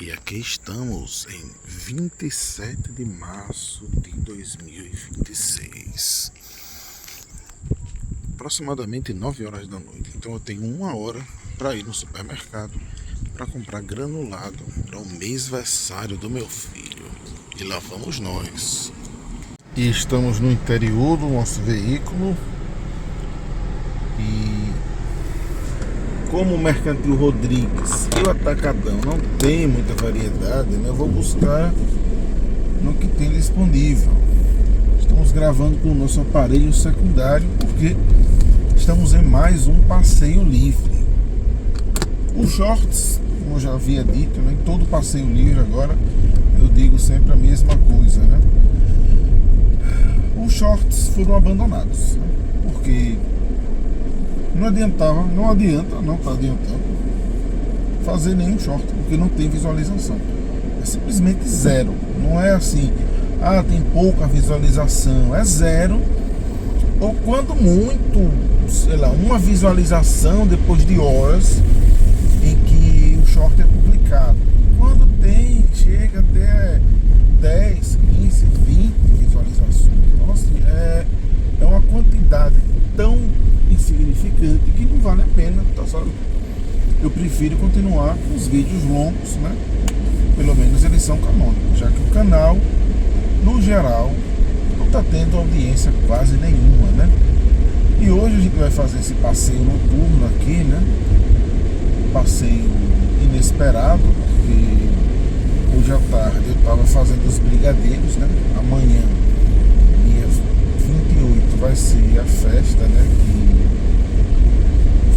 E aqui estamos em 27 de março de 2026, aproximadamente 9 horas da noite. Então eu tenho 1 hora para ir no supermercado para comprar granulado para o mêsversário do meu filho. E lá vamos nós. E estamos no interior do nosso veículo. E como o Mercantil Rodrigues e o Atacadão não tem muita variedade, né, eu vou buscar no que tem disponível. Estamos gravando com o nosso aparelho secundário porque estamos em mais um passeio livre. Os shorts, como eu já havia dito, né, em todo passeio livre agora eu digo sempre a mesma coisa, né? Os shorts foram abandonados, né, porque não adianta fazer nenhum short, porque não tem visualização. É simplesmente zero. Não é assim, tem pouca visualização. É zero. Ou quando muito, sei lá, uma visualização depois de horas em que o short é publicado. Quando tem, chega até 10, 15, 20 visualizações. Então assim, é uma quantidade tão insignificante que não vale a pena, tá, sabe? Eu prefiro continuar com os vídeos longos, né? Pelo menos eles são canônicos, já que o canal, no geral, não tá tendo audiência quase nenhuma, né? E hoje a gente vai fazer esse passeio noturno aqui, né? Passeio inesperado, porque hoje à tarde eu tava fazendo os brigadeiros, né? Amanhã, dia 28, vai ser a festa, né? Que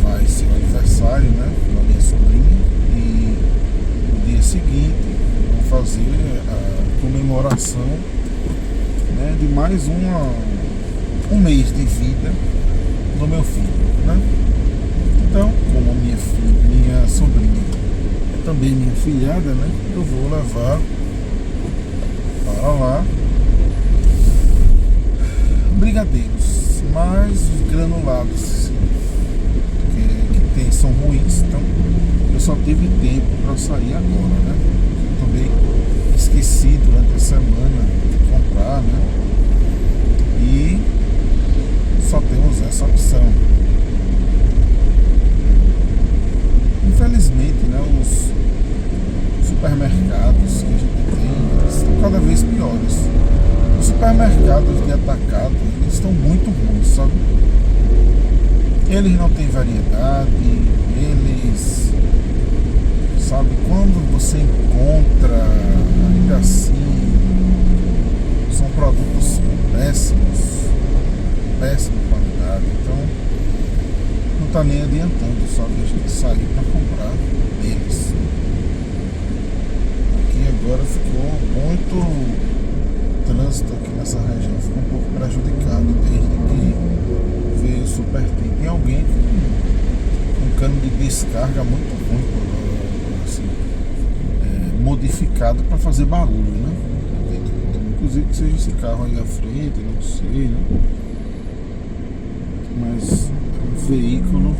vai ser o aniversário, né, da minha sobrinha. E no dia seguinte vou fazer a comemoração, né, de mais um mês de vida do meu filho, né? Então, como a minha sobrinha é também minha filhada, né, eu vou levar para lá brigadeiros, mas os granulados que tem são ruins, então eu só tive tempo para sair agora, né? Eu também esqueci durante a semana de comprar, né? E só temos essa opção. Infelizmente, né, os supermercados que a gente tem, eles estão cada vez piores. Os supermercados de atacado, eles estão muito ruins, sabe? Eles não têm variedade, eles, sabe, quando você encontra, ainda assim, são produtos péssimos, péssima qualidade, então não tá nem adiantando, sabe, a gente sair para comprar deles. Aqui agora ficou muito trânsito aqui nessa região, ficou um pouco prejudicado desde que veio o Super T. Tem alguém com um cano de descarga muito ruim, assim, modificado para fazer barulho, né? Inclusive que seja esse carro aí à frente, não sei, né? Mas é um veículo.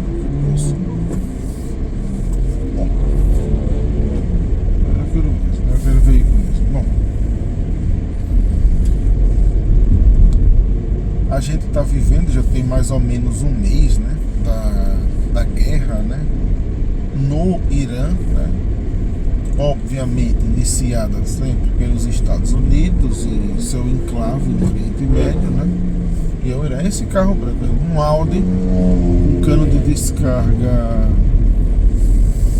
Bom, é aquilo mesmo, é aquele veículo mesmo. Bom, a gente está vivendo, já tem mais ou menos um mês, né, da guerra, né, no Irã, né, obviamente iniciada sempre pelos Estados Unidos e seu enclave no Oriente Médio, né, e o Irã. Esse carro branco, um Audi, um cano de descarga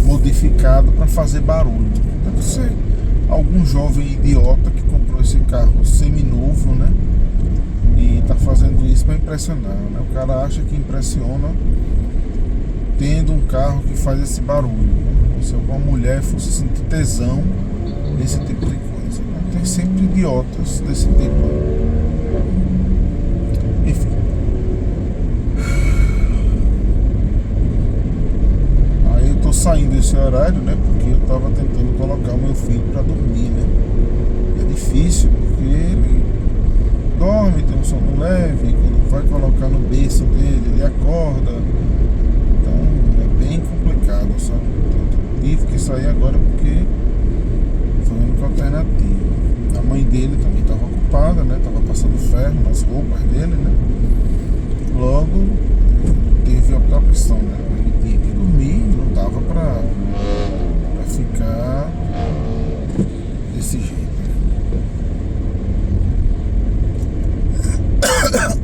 modificado para fazer barulho. Deve ser algum jovem idiota que comprou esse carro seminovo, né, e tá fazendo isso para impressionar, né? O cara acha que impressiona tendo um carro que faz esse barulho, né? Como se alguma mulher fosse sentir tesão nesse tipo de coisa, né? Tem sempre idiotas desse tipo. Enfim. Aí eu tô saindo desse horário, né? Porque eu tava tentando colocar o meu filho para dormir, né? É difícil porque ele dorme, tem um sono leve, quando vai colocar no berço dele, ele acorda. Então é bem complicado, sabe? Então, tive que sair agora porque roupas dele, né? Logo teve a própria opção, né? Ele tinha que dormir, não dava pra ficar desse jeito.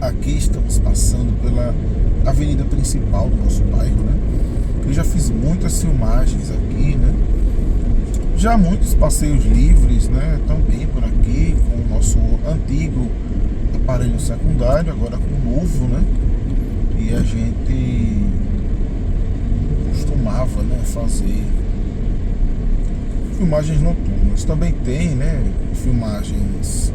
Aqui estamos passando pela avenida principal do nosso bairro, né? Eu já fiz muitas filmagens aqui, né? Já muitos passeios livres, né? Também por aqui, com o nosso antigo aparelho secundário, agora com o novo, né? E a gente costumava, né, fazer filmagens noturnas. Também tem, né, filmagens,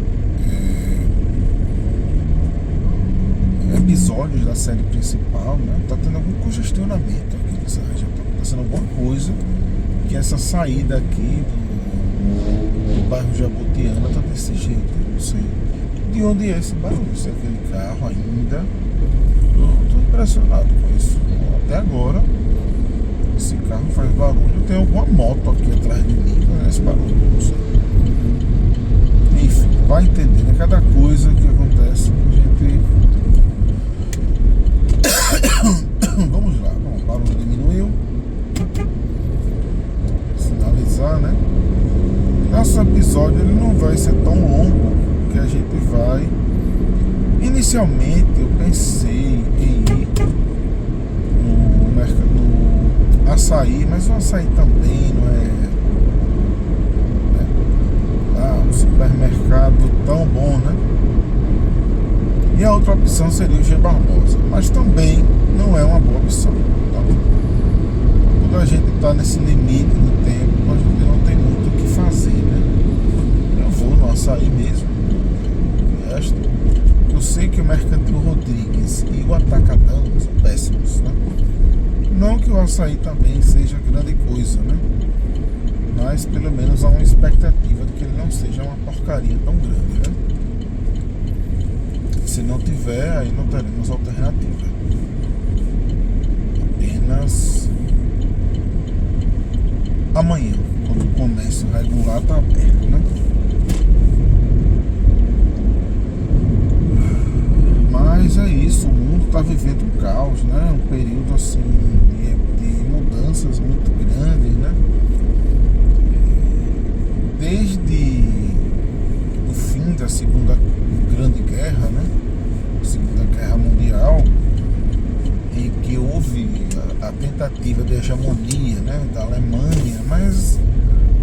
episódios da série principal, né? Tá tendo algum congestionamento aqui nessa região, tá acontecendo alguma coisa, que essa saída aqui do bairro Jabutiana tá desse jeito. Eu não sei de onde é esse barulho, se é aquele carro ainda. Eu tô impressionado com isso. Até agora esse carro faz barulho. Tem alguma moto aqui atrás de mim, não é esse barulho, não sei. Enfim, vai entendendo. É cada coisa que acontece que a gente. Vamos lá. Bom, o barulho diminuiu. Sinalizar, né? Nosso episódio ele não vai ser tão longo, que a gente vai. Inicialmente eu pensei em ir no açaí, mas o açaí também não é um supermercado tão bom, né? E a outra opção seria o G Barbosa, mas também não é uma boa opção. Então, quando a gente está nesse limite do tempo, a gente não tem muito o que fazer, né? Eu vou no açaí mesmo. O resto, eu sei que o Mercantil Rodrigues e o Atacadão são péssimos, né? Não que o açaí também seja grande coisa, né? Mas pelo menos há uma expectativa de que ele não seja uma porcaria tão grande, né? Se não tiver, aí não teremos alternativa. Apenas amanhã, quando o comércio regular está aberto, né? Mas é isso, o mundo está vivendo um caos, né? Um período assim de mudanças muito grandes, né? Desde o fim da Segunda Grande Guerra, né? Segunda Guerra Mundial, em que houve a tentativa de hegemonia, né, da Alemanha, mas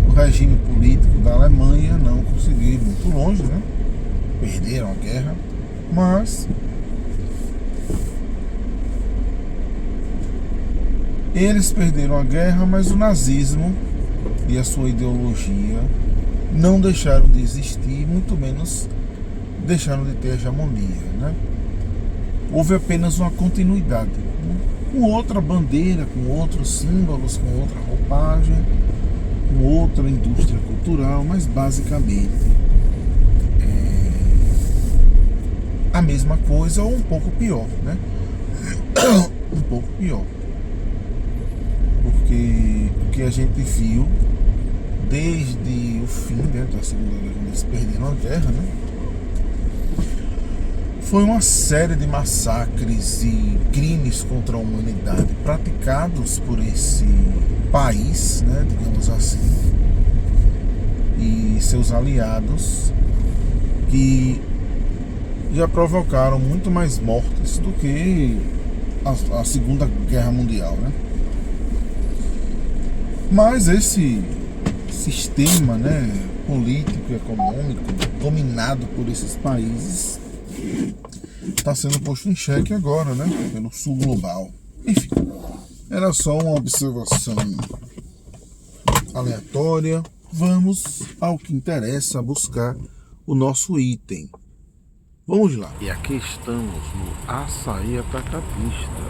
o regime político da Alemanha não conseguiu ir muito longe, né? Perderam a guerra, mas eles perderam a guerra, mas o nazismo e a sua ideologia não deixaram de existir, muito menos deixaram de ter hegemonia, né? Houve apenas uma continuidade, né? Com outra bandeira, com outros símbolos, com outra roupagem, com outra indústria cultural, mas basicamente a mesma coisa ou um pouco pior, né? Um pouco pior, porque o que a gente viu desde o fim, né, da Segunda Guerra, quando eles perderam a guerra, né? Foi uma série de massacres e crimes contra a humanidade praticados por esse país, né, digamos assim, e seus aliados, que já provocaram muito mais mortes do que a Segunda Guerra Mundial, né? Mas esse sistema, né, político e econômico dominado por esses países está sendo posto em xeque agora, né, pelo sul global. Enfim, era só uma observação aleatória. Vamos ao que interessa, buscar o nosso item. Vamos lá. E aqui estamos no Açaí Atacadista.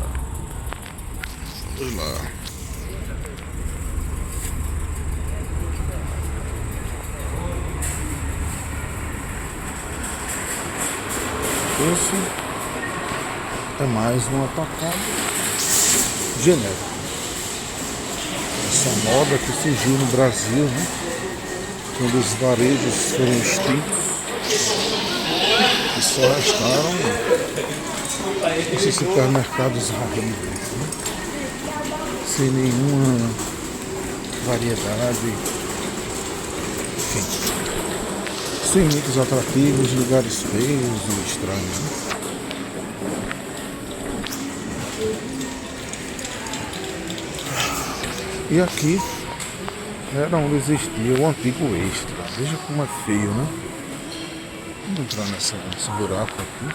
Vamos lá. Esse é mais um atacado genérico. Essa moda que surgiu no Brasil, né? Quando os varejos foram extintos. que só restaram esses supermercados horríveis, né? Sem nenhuma variedade, enfim, sem muitos atrativos, lugares feios e estranhos, né? E aqui era onde existia o antigo Extra. Veja como é feio, né? Vamos entrar nesse buraco aqui.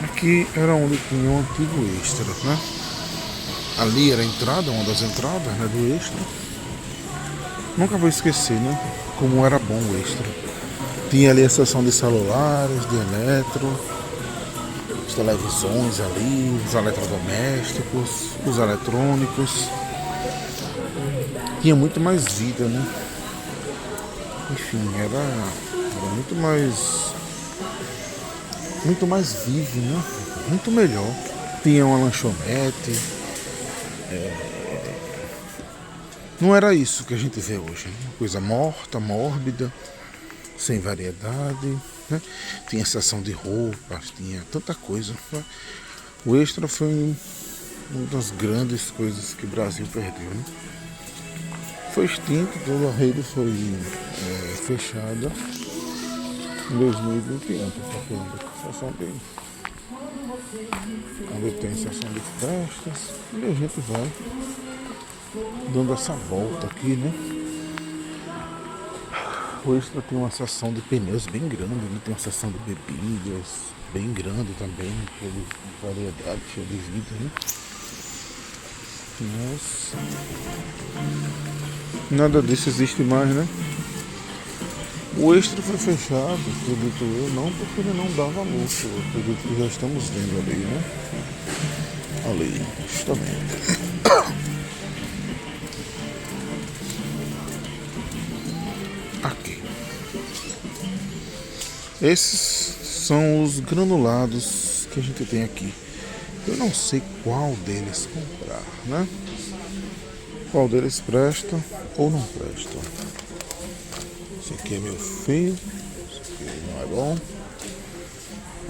Aqui era onde tinha o antigo Extra, né? Ali era a entrada, uma das entradas, né, do Extra. Nunca vou esquecer, né? Como era bom o Extra. Tinha ali a seção de celulares, de eletro, as televisões ali, os eletrodomésticos, os eletrônicos. Tinha muito mais vida, né? Enfim, era muito mais vivo, né? Muito melhor. Tinha uma lanchonete. Não era isso que a gente vê hoje, né? Coisa morta, mórbida, sem variedade, né? Tinha seção de roupas, tinha tanta coisa, né? O Extra foi uma das grandes coisas que o Brasil perdeu, né? Foi extinto, toda a rede foi fechada em 2021, onde tem sessão de festas, e a gente vai dando essa volta aqui, né? O Extra tem uma seção de pneus bem grande, né? Tem uma seção de bebidas bem grande também, cheia de variedade, cheia de vida, né? Mas nada disso existe mais, né? O Extra foi fechado, acredito eu, não porque ele não dava lucro. Eu acredito que já estamos vendo ali, né? Ali, justamente. Aqui. Esses são os granulados que a gente tem aqui. Eu não sei qual deles comprar, né? Qual deles presta ou não presta. Esse aqui é meu feio. Esse aqui não é bom.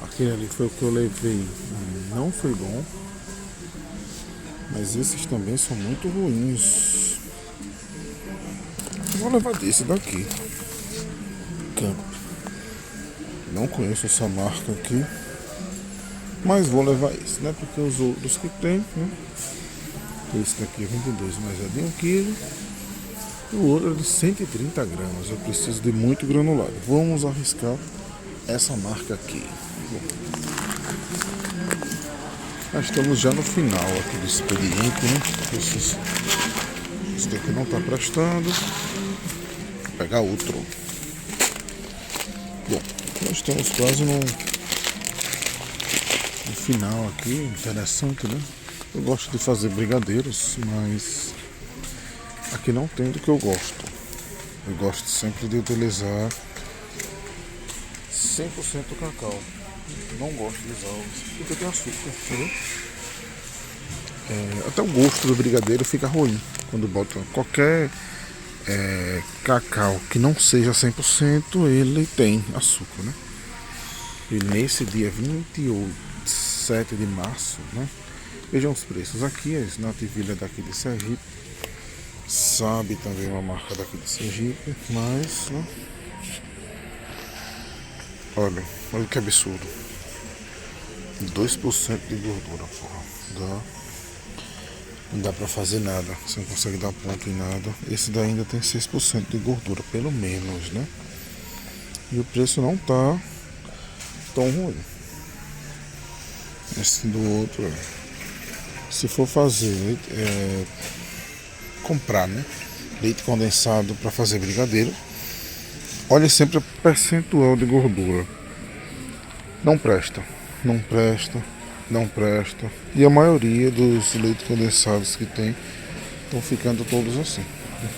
Aquele ali foi o que eu levei. Não foi bom. Mas esses também são muito ruins. Eu vou levar desse daqui. Camp. Não conheço essa marca aqui. Mas vou levar esse, né? Porque os outros que tem, né? Esse daqui é 22, mas é de 1 kg. E o outro é de 130 gramas. Eu preciso de muito granulado. Vamos arriscar essa marca aqui. Bom, nós estamos já no final aqui do expediente, né? Esse daqui não está prestando. Vou pegar outro. Bom, nós estamos quase no final aqui. Interessante, né? Eu gosto de fazer brigadeiros, mas aqui não tem do que eu gosto. Eu gosto sempre de utilizar 100% cacau. Não gosto de usar porque tem açúcar, entendeu? Até o gosto do brigadeiro fica ruim quando bota qualquer cacau que não seja 100%, ele tem açúcar, né? E nesse dia 27 de março, né? Vejam os preços aqui, a Snatville daqui de Sergipe, sabe também uma marca daqui de Sergipe, mas, né? Olha que absurdo. 2% de gordura, porra. Não dá pra fazer nada. Você não consegue dar ponto em nada. Esse daí ainda tem 6% de gordura, pelo menos, né? E o preço não tá tão ruim. Esse do outro, se for fazer, comprar, né? Leite condensado para fazer brigadeiro, olha sempre o percentual de gordura. Não presta. E a maioria dos leites condensados que tem estão ficando todos assim,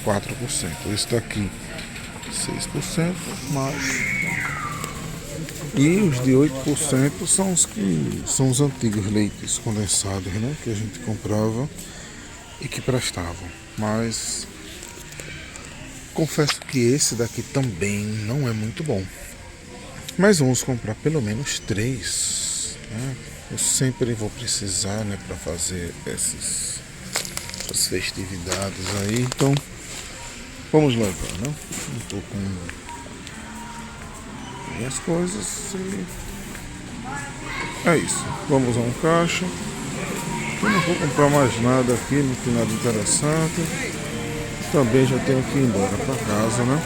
com 4%. Esse daqui 6%, mais. E os de 8% são os antigos leites condensados, né? Que a gente comprava e que prestavam. Mas Confesso que esse daqui também não é muito bom. Mas vamos comprar pelo menos 3, né? Eu sempre vou precisar, né, para fazer essas festividades aí. Então, vamos levar, né? Eu tô com minhas coisas e é isso. Vamos a um caixa. Eu não vou comprar mais nada aqui, não tem nada interessante. Também já tenho que ir embora para casa, né?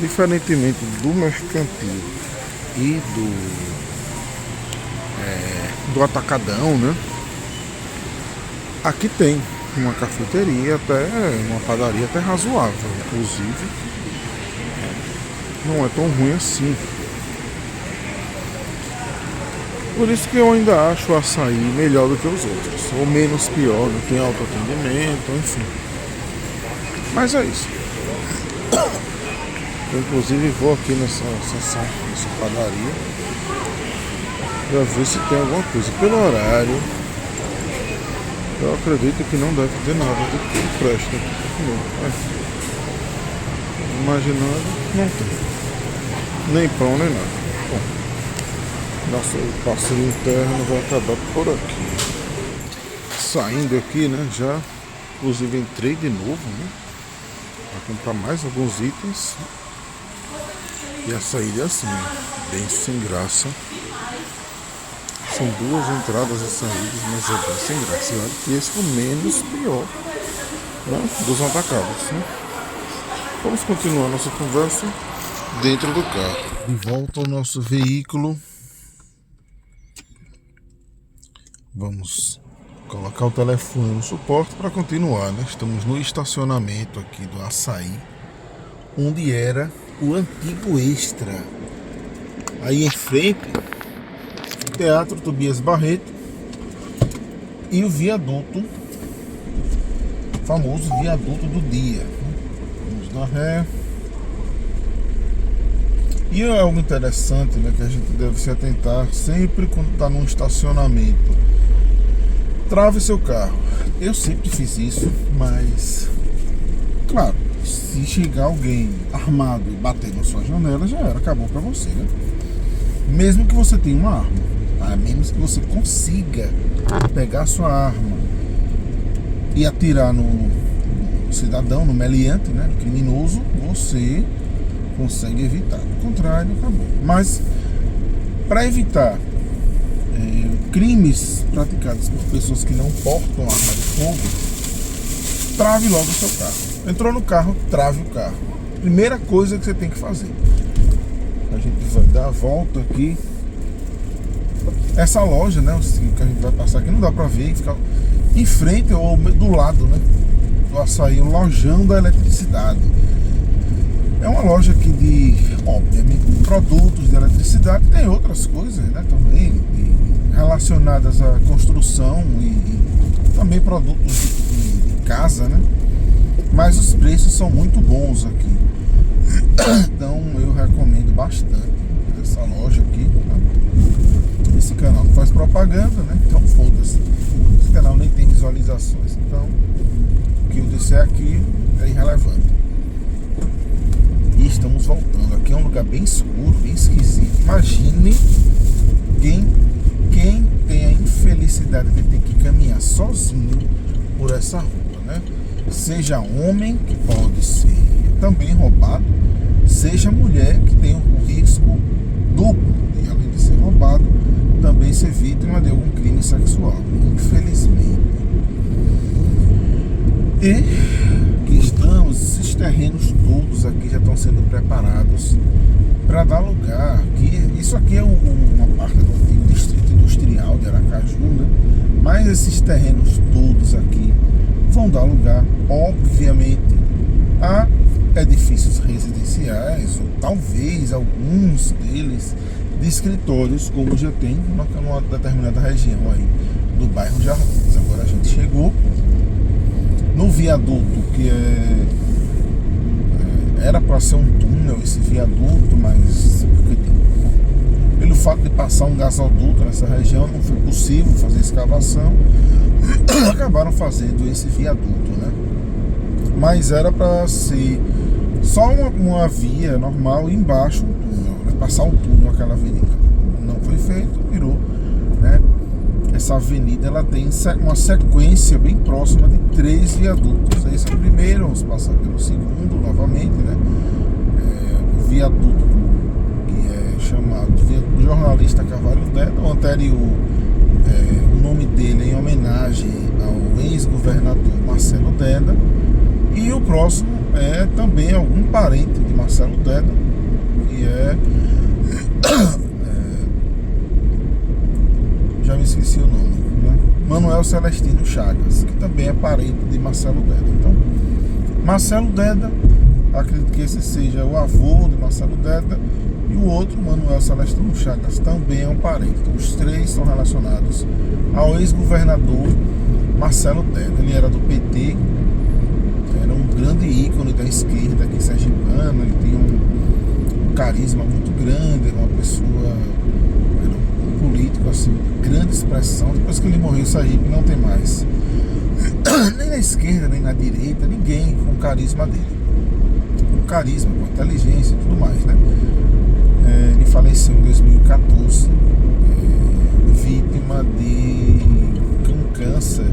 Diferentemente do mercantil e do atacadão, né? Aqui tem uma cafeteria, até uma padaria até razoável, inclusive. Não é tão ruim assim. Por isso que eu ainda acho o açaí melhor do que os outros, ou menos pior, não tem autoatendimento, enfim. Mas é isso. Eu, inclusive, vou aqui nessa padaria para ver se tem alguma coisa. Pelo horário, eu acredito que não deve ter nada do que presta aqui para comer. Imaginando, não tem. Nem pão, nem nada. Bom, nosso passeio interno vai acabar por aqui. Saindo aqui, né? Já, inclusive, entrei de novo, né? Para comprar mais alguns itens. E a saída é assim, bem sem graça. São 2 entradas e saídas, mas é bem sem graça. E esse foi menos pior, né, dos atacados, né? Vamos continuar nossa conversa dentro do carro. De volta ao nosso veículo. Vamos colocar o telefone no suporte para continuar, né? Estamos no estacionamento aqui do Açaí, onde era o antigo Extra. Aí em frente, o Teatro Tobias Barreto e o viaduto, famoso viaduto do dia. Vamos na ré. E é algo interessante, né, que a gente deve se atentar sempre quando está num estacionamento. Trave seu carro. Eu sempre fiz isso, mas claro, se chegar alguém armado e bater na sua janela, já era, acabou pra você, né? Mesmo que você tenha uma arma, a menos que você consiga pegar a sua arma e atirar no cidadão, no meliante, né, no criminoso, você consegue evitar. Do contrário, acabou. Mas para evitar crimes praticados por pessoas que não portam arma de fogo, trave logo o seu carro. Entrou no carro, trave o carro. Primeira coisa que você tem que fazer. A gente vai dar a volta aqui. Essa loja, né, que a gente vai passar aqui, não dá pra ver, fica em frente ou do lado, né, do Açaí, o lojão da eletricidade. É uma loja aqui de, obviamente, produtos de eletricidade. Tem outras coisas, né, também relacionadas à construção e também produtos de casa, né? Mas os preços são muito bons aqui. Então eu recomendo bastante essa loja aqui, né? Esse canal não faz propaganda, né? Então foda-se. Esse canal nem tem visualizações. Então o que eu disser aqui é irrelevante. E estamos voltando. Aqui é um lugar bem escuro, bem esquisito. Imagine quem tem a infelicidade de ter que caminhar sozinho por essa rua, né? Seja homem, que pode ser também roubado, seja mulher, que tem o risco duplo de, além de ser roubado, também ser vítima de algum crime sexual, infelizmente. E aqui estamos, esses terrenos todos aqui já estão sendo preparados para dar lugar. Isso aqui é uma parte do antigo distrito industrial de Aracaju, né? Mas esses terrenos todos aqui vão dar lugar, obviamente, a edifícios residenciais, ou talvez alguns deles de escritórios, como já tem numa determinada região aí do bairro Jardins. Agora a gente chegou no viaduto, que era para ser um túnel esse viaduto, mas pelo fato de passar um gasoduto nessa região não foi possível fazer escavação. Acabaram fazendo esse viaduto, né? mas era para ser só uma via normal e embaixo um túnel, né? Passar um túnel aquela avenida. Não foi feito, virou, né? Essa avenida ela tem uma sequência bem próxima de 3 viadutos. Esse é o primeiro, vamos passar pelo segundo novamente, né? O viaduto que é chamado de viaduto do jornalista Carvalho Deda, o anterior, o nome dele é em homenagem ao ex-governador Marcelo Deda, e o próximo é também algum parente de Marcelo Deda, que já me esqueci o nome, né? Manuel Celestino Chagas, que também é parente de Marcelo Deda. Então, Marcelo Deda, acredito que esse seja o avô de Marcelo Deda, e o outro, Manuel Celestino Chagas, também é um parente. Então, os três estão relacionados ao ex-governador Marcelo Deda. Ele era do PT, era um grande ícone da esquerda aqui sergipana, ele tinha um carisma muito grande, era uma pessoa, era um político assim, de grande expressão. Depois que ele morreu, Sergipe não tem mais nem na esquerda, nem na direita, ninguém com o carisma dele. Com carisma, com inteligência e tudo mais, né? Ele faleceu em 2014, vítima de um câncer,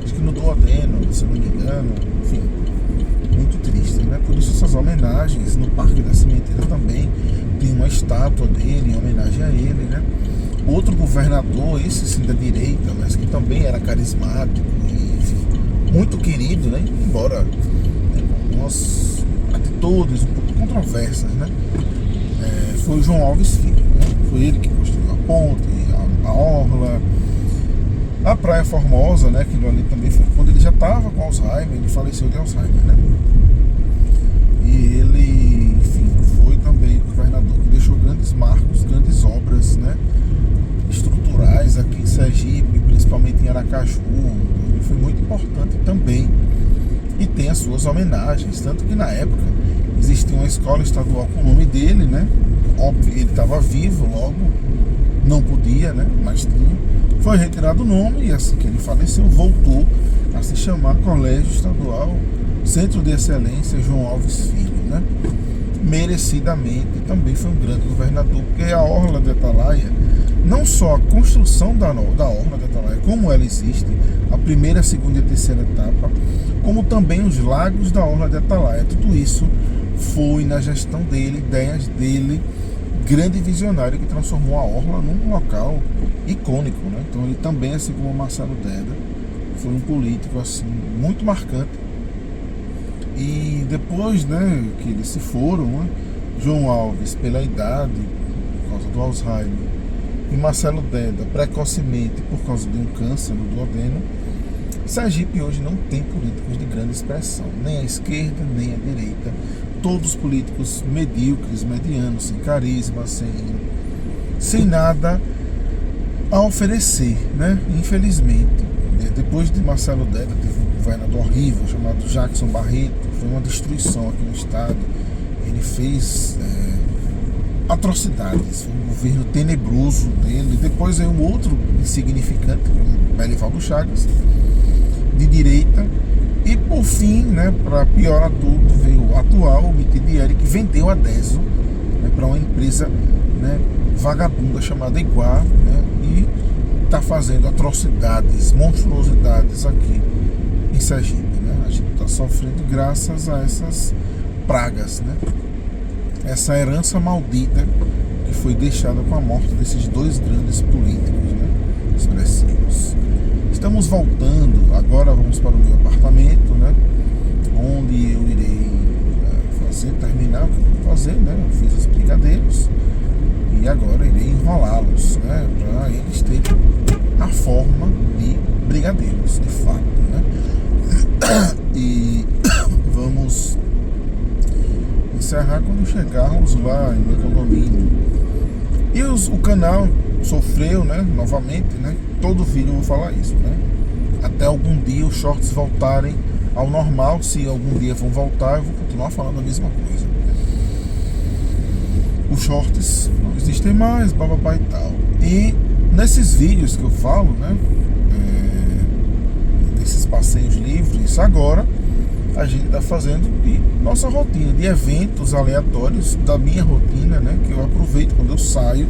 acho que no duodeno, se não me engano. Enfim, muito triste, né? Por isso essas homenagens no Parque da Cimenteira também tem uma estátua dele em homenagem a ele, né? Outro governador, esse sim da direita, mas que também era carismático e, enfim, muito querido, né? Embora, né, com umas atitudes um pouco controversas, né? Foi o João Alves Filho, né? Foi ele que construiu a ponte, a orla, a Praia Formosa, né? Aquilo ali também foi quando ele já estava com Alzheimer, ele faleceu de Alzheimer, né? E ele, enfim, foi também governador que deixou grandes marcos, grandes obras, né? Estruturais aqui em Sergipe, principalmente em Aracaju. Ele foi muito importante também e tem as suas homenagens, tanto que na época existia uma escola estadual com o nome dele, né? Óbvio, ele estava vivo, logo não podia, né? Mas tinha. Foi retirado o nome e assim que ele faleceu, voltou a se chamar Colégio Estadual Centro de Excelência João Alves Filho, né? Merecidamente, também foi um grande governador, porque a Orla de Atalaia, não só a construção da Orla de Atalaia, como ela existe, a primeira, a segunda e a terceira etapa, como também os lagos da Orla de Atalaia, tudo isso foi na gestão dele, ideias dele, grande visionário que transformou a Orla num local icônico, né? Então ele também, assim como o Marcelo Deda, foi um político assim muito marcante. E depois, né, que eles se foram, né, João Alves pela idade, por causa do Alzheimer, e Marcelo Deda precocemente por causa de um câncer no duodeno, Sergipe hoje não tem políticos de grande expressão, nem a esquerda, nem a direita. Todos políticos medíocres, medianos, sem carisma, sem nada a oferecer, né? Infelizmente, depois de Marcelo Deda, teve um governador horrível chamado Jackson Barreto, foi uma destruição aqui no estado. Ele fez atrocidades, foi um governo tenebroso dele. Depois veio um outro insignificante, o Belivaldo Chagas, de direita. E por fim, né, para piorar tudo, veio o atual, o Mitidieri, que vendeu a Deso, né, para uma empresa, né, vagabunda chamada Iguá, né, e está fazendo atrocidades, monstruosidades aqui em Sergipe, né? A gente está sofrendo graças a essas pragas, né? Essa herança maldita que foi deixada com a morte desses dois grandes políticos, né, expressivos. Estamos voltando, agora vamos para o meu apartamento, né, onde eu irei terminar o que eu vou fazer, né? Eu fiz os brigadeiros e agora irei enrolá-los, né, para eles terem a forma de brigadeiros, de fato, né? E vamos encerrar quando chegarmos lá no meu condomínio. E o canal sofreu, né, novamente, né? Todo vídeo eu vou falar isso, né? Até algum dia os shorts voltarem ao normal. Se algum dia vão voltar, eu vou continuar falando a mesma coisa. Os shorts não existem mais, bababá e tal. E nesses vídeos que eu falo, né, desses passeios livres, agora a gente está fazendo de nossa rotina, de eventos aleatórios da minha rotina, né? Que eu aproveito quando eu saio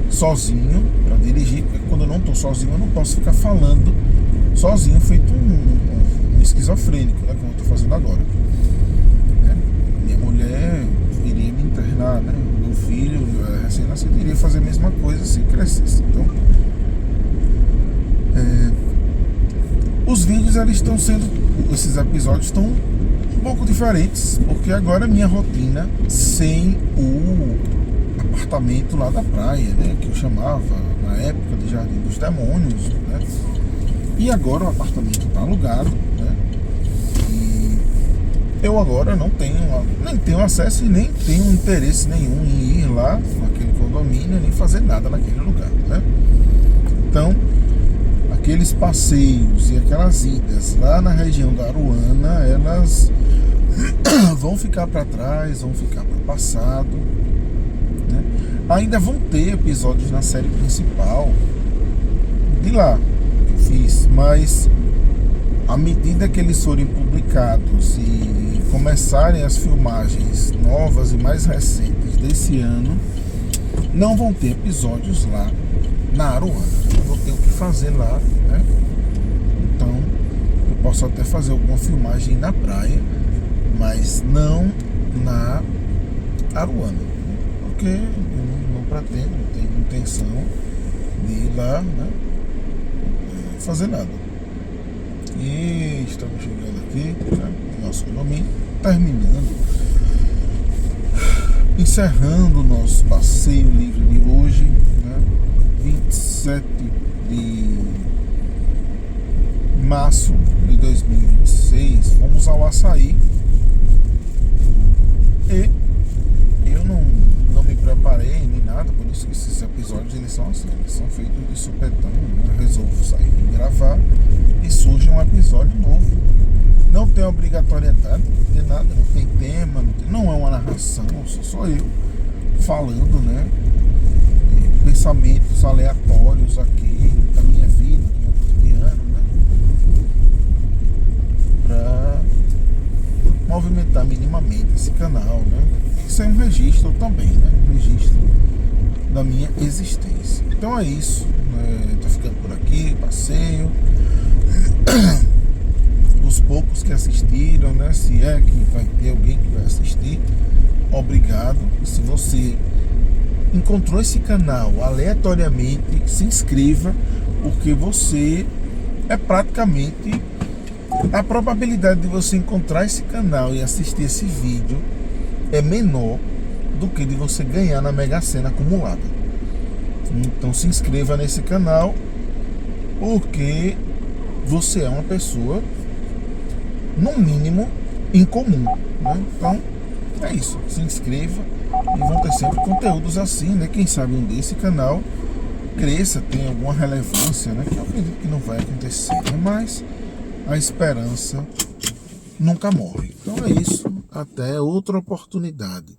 sozinho para dirigir, porque quando eu não estou sozinho eu não posso ficar falando sozinho, feito um esquizofrênico, né? Como eu estou fazendo agora, né? Minha mulher iria me internar, né? Meu filho recém-nascido iria fazer a mesma coisa se crescesse. Então, os vídeos, eles estão sendo, esses episódios estão um pouco diferentes, porque agora a minha rotina sem o apartamento lá da praia, né, que eu chamava na época de Jardim dos Demônios, né, e agora o apartamento está alugado, né, e eu agora não tenho, nem tenho acesso e nem tenho interesse nenhum em ir lá naquele condomínio, nem fazer nada naquele lugar, né. Então, aqueles passeios e aquelas idas lá na região da Aruana, elas vão ficar para trás, vão ficar para o passado, né? Ainda vão ter episódios na série principal de lá que eu fiz, mas à medida que eles forem publicados e começarem as filmagens novas e mais recentes desse ano, não vão ter episódios lá na Aruana. Eu vou ter o que fazer lá, né? Então eu posso até fazer alguma filmagem na praia, mas não na Aruana, porque eu não pretendo, não tenho intenção de ir lá, né, fazer nada. E estamos chegando aqui, né, no nosso condomínio, terminando, encerrando o nosso passeio livre de hoje, né, 27 de março de 2026. Fomos ao Açaí e eu não me preparei nem nada, por isso que esses episódios eles são assim, eles são feitos de supetão, né? Eu resolvo sair e gravar e surge um episódio novo. Não tem obrigatoriedade de nada, não tem tema, não é uma narração, só eu falando, né, de pensamentos aleatórios aqui da minha vida, do meu cotidiano, né, para movimentar minimamente esse canal, né. Isso é um registro também, né, um registro da minha existência. Então é isso, né? Tô ficando por aqui, passeio. Os poucos que assistiram, né, se é que vai ter alguém que vai assistir, obrigado. Se você encontrou esse canal aleatoriamente, se inscreva, porque você é praticamente a probabilidade de você encontrar esse canal e assistir esse vídeo é menor do que de você ganhar na Mega Sena acumulada. Então se inscreva nesse canal, porque você é uma pessoa no mínimo incomum, né? Então é isso, se inscreva e vão ter sempre conteúdos assim, né? Quem sabe um dia esse canal cresça, tenha alguma relevância, né? Que eu acredito que não vai acontecer, né? Mas a esperança nunca morre. Então é isso, até outra oportunidade.